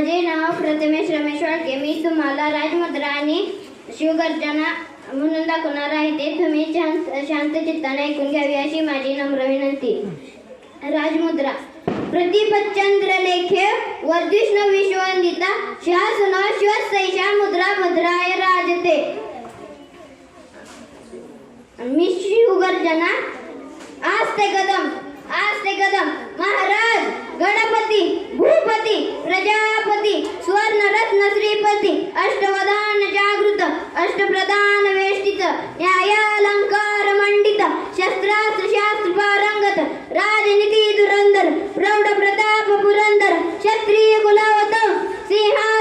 माझे नाव प्रथमेश रमेश वाळके. मी तुम्हाला राजमुद्रा आणि शिवगर्जना म्हणून दाखवणार आहे. ते तुम्ही शांत चित्ताने ऐकून घ्यावी अशी माझी नम्र विनंती. राजमुद्रा. प्रतिपच्चंद्रलेखे वर्धिष्णु विश्ववंदिता शासन शिवसैषा मुद्रा भद्राय राजते. मी शिवगर्जना. आस्ते कदम महाराज गणपती भूपती प्रजापती स्वर्णरत्न श्रीपती अष्टवधान जागृत अष्टप्रधान वेष्टित न्यायालंकार मंडित शस्त्रास्त्र शास्त्र पारंगत राजनीती धुरंधर प्रौढ प्रताप पुरंदर क्षत्रिय कुलावत सिंहा